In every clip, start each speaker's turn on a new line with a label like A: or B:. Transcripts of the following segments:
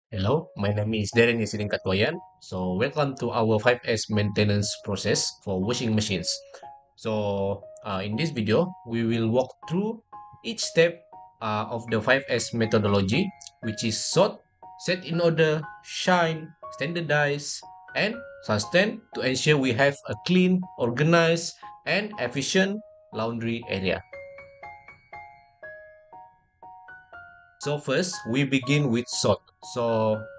A: Hello, my name is Darren Yesirin Katwayan. Welcome to our 5S maintenance process for washing machines. In this video, we will walk through each step of the 5S methodology, which is sort, set in order, shine, standardize, and sustain to ensure we have a clean, organized, and efficient laundry area. So first, we begin with sort.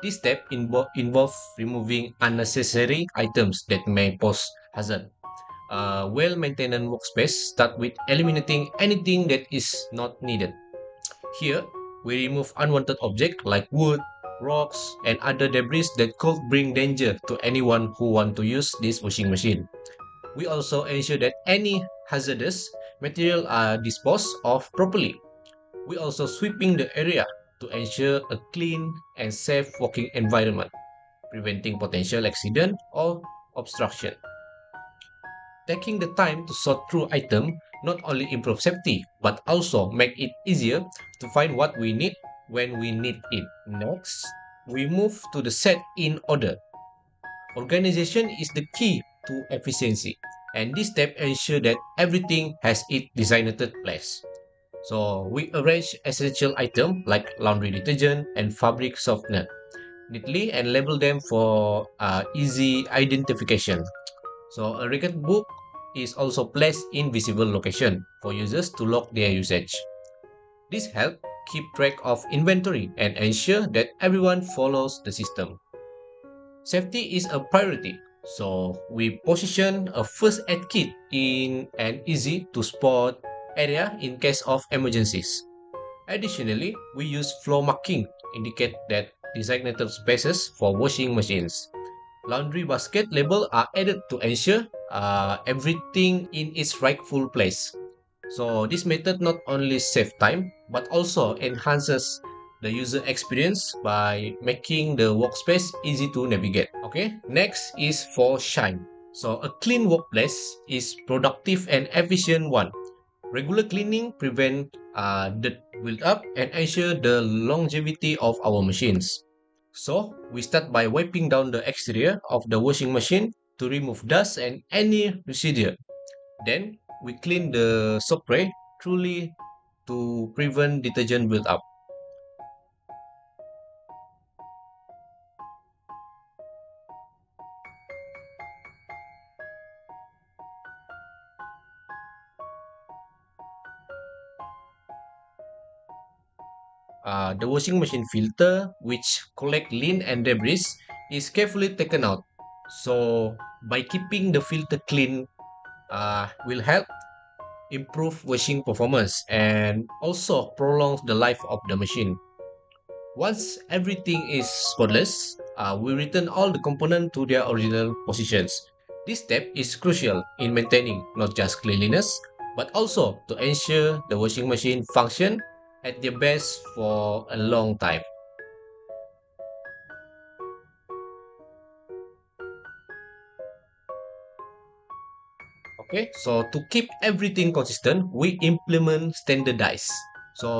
A: This step involve removing unnecessary items that may pose hazard. Well-maintained workspace start with eliminating anything that is not needed. Here, we remove unwanted objects like wood, rocks, and other debris that could bring danger to anyone who want to use this washing machine. We also ensure that any hazardous material are disposed of properly. We also sweeping the area to ensure a clean and safe working environment, preventing potential accident or obstruction. Taking the time to sort through item not only improve safety but also make it easier to find what we need when we need it. Next, we move to the set in order. Organization is the key to efficiency, and this step ensure that everything has its designated place. We arrange essential items like laundry detergent and fabric softener neatly and label them for easy identification. A record book is also placed in visible location for users to log their usage. This helps keep track of inventory and ensure that everyone follows the system. Safety is a priority, so we position a first aid kit in an easy to spot area in case of emergencies. Additionally, we use floor marking to indicate that designated spaces for washing machines. Laundry basket label are added to ensure everything in its rightful place. This method not only save time but also enhances the user experience by making the workspace easy to navigate. Okay, next is for shine. A clean workplace is productive and efficient one. Regular cleaning prevent dirt build up and ensure the longevity of our machines. We start by wiping down the exterior of the washing machine to remove dust and any residue. Then we clean the soap tray truly to prevent detergent build up. The washing machine filter, which collect lint and debris, is carefully taken out. By keeping the filter clean, will help improve washing performance and also prolong the life of the machine. Once everything is spotless, we return all the components to their original positions. This step is crucial in maintaining not just cleanliness, but also to ensure the washing machine function at their best for a long time. Okay, so to keep everything consistent, we implement standardize.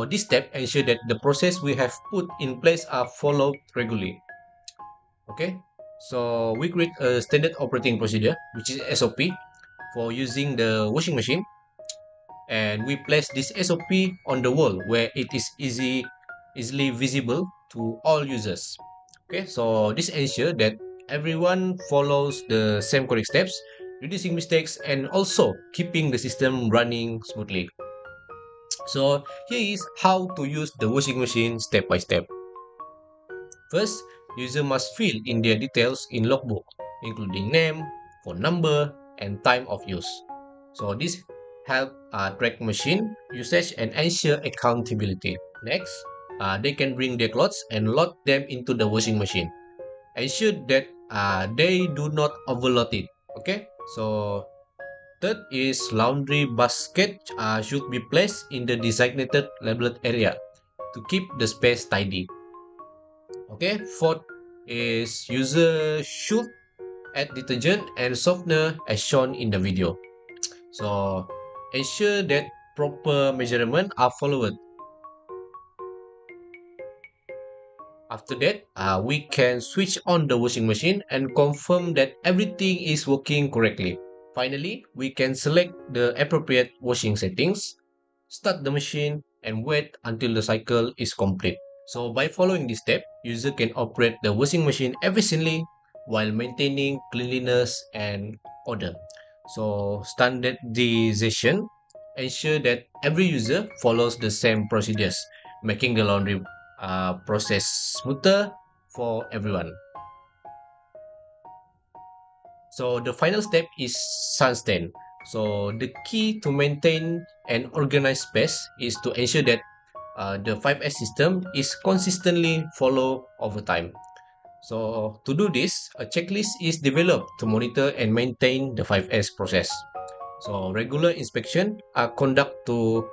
A: This step ensure that the process we have put in place are followed regularly. Okay, we create a standard operating procedure, which is SOP, for using the washing machine, and we place this SOP on the wall where it is easily visible to all users. Okay, so this ensure that everyone follows the same correct steps, reducing mistakes and also keeping the system running smoothly. Here is how to use the washing machine step by step. First, user must fill in their details in logbook, including name, phone number, and time of use. This help track machine usage and ensure accountability. Next, they can bring their clothes and load them into the washing machine. Ensure that they do not overload it. Okay, so third is laundry basket should be placed in the designated labeled area to keep the space tidy. Okay, fourth is user should add detergent and softener as shown in the video. So ensure that proper measurement are followed. After that, we can switch on the washing machine and confirm that everything is working correctly. Finally, we can select the appropriate washing settings, start the machine, and wait until the cycle is complete. So by following this step, user can operate the washing machine efficiently while maintaining cleanliness and order. So standardization ensure that every user follows the same procedures, making the laundry process smoother for everyone. So the final step is sustain. So the key to maintain an organized space is to ensure that the 5S system is consistently followed over time. So to do this, a checklist is developed to monitor and maintain the 5S process. So regular inspection are conducted to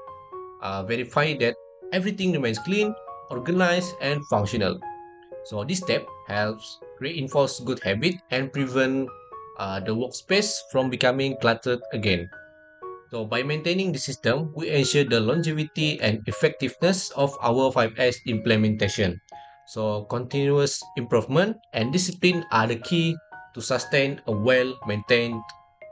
A: verify that everything remains clean, organized, and functional. So this step helps reinforce good habit and prevent the workspace from becoming cluttered again. So by maintaining the system, we ensure the longevity and effectiveness of our 5S implementation. So continuous improvement and discipline are the key to sustain a well-maintained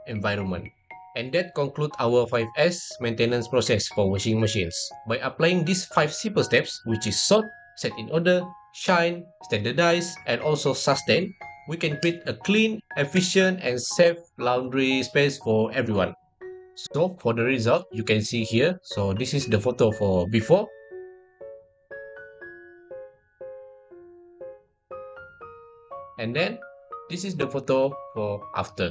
A: environment. And that concludes our 5S maintenance process for washing machines. By applying these 5 simple steps, which is sort, set in order, shine, standardize, and also sustain, we can create a clean, efficient, and safe laundry space for everyone. So for the result, you can see here. So this is the photo for before, and then this is the photo for after.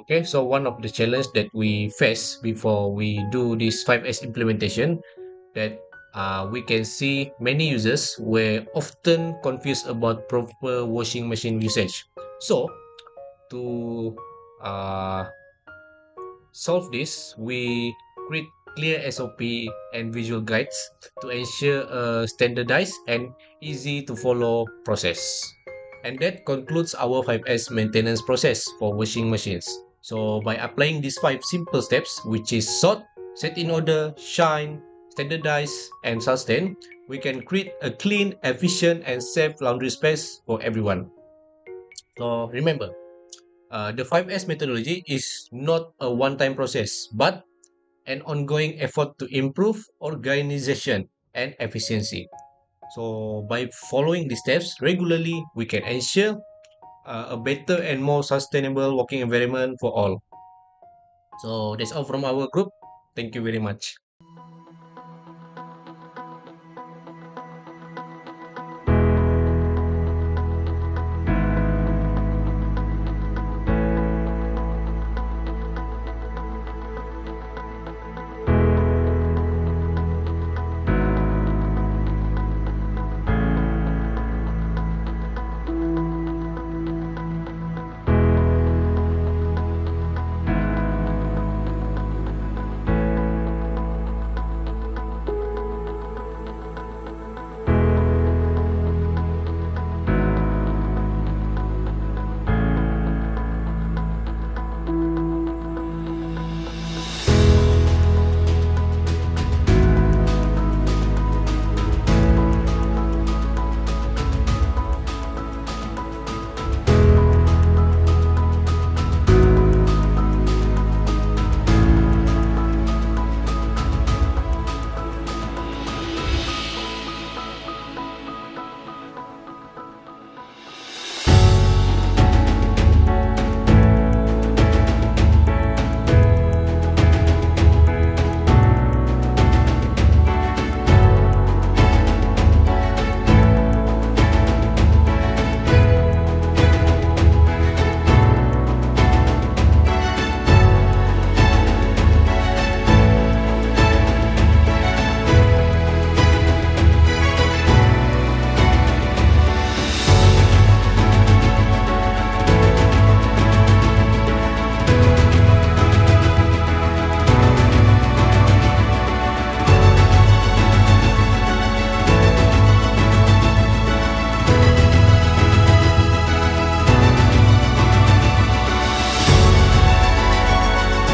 A: Okay, so one of the challenge that we face before we do this 5S implementation, that we can see many users were often confused about proper washing machine usage. So to uh, solve this, we create clear SOP and visual guides to ensure a standardized and easy to follow process. And that concludes our 5S maintenance process for washing machines. So by applying these 5 simple steps, which is sort, set in order, shine, standardize, and sustain, we can create a clean, efficient, and safe laundry space for everyone. So remember, the 5S methodology is not a one-time process, but an ongoing effort to improve organization and efficiency. So by following these steps regularly, we can ensure a better and more sustainable working environment for all. So that's all from our group. Thank you very much.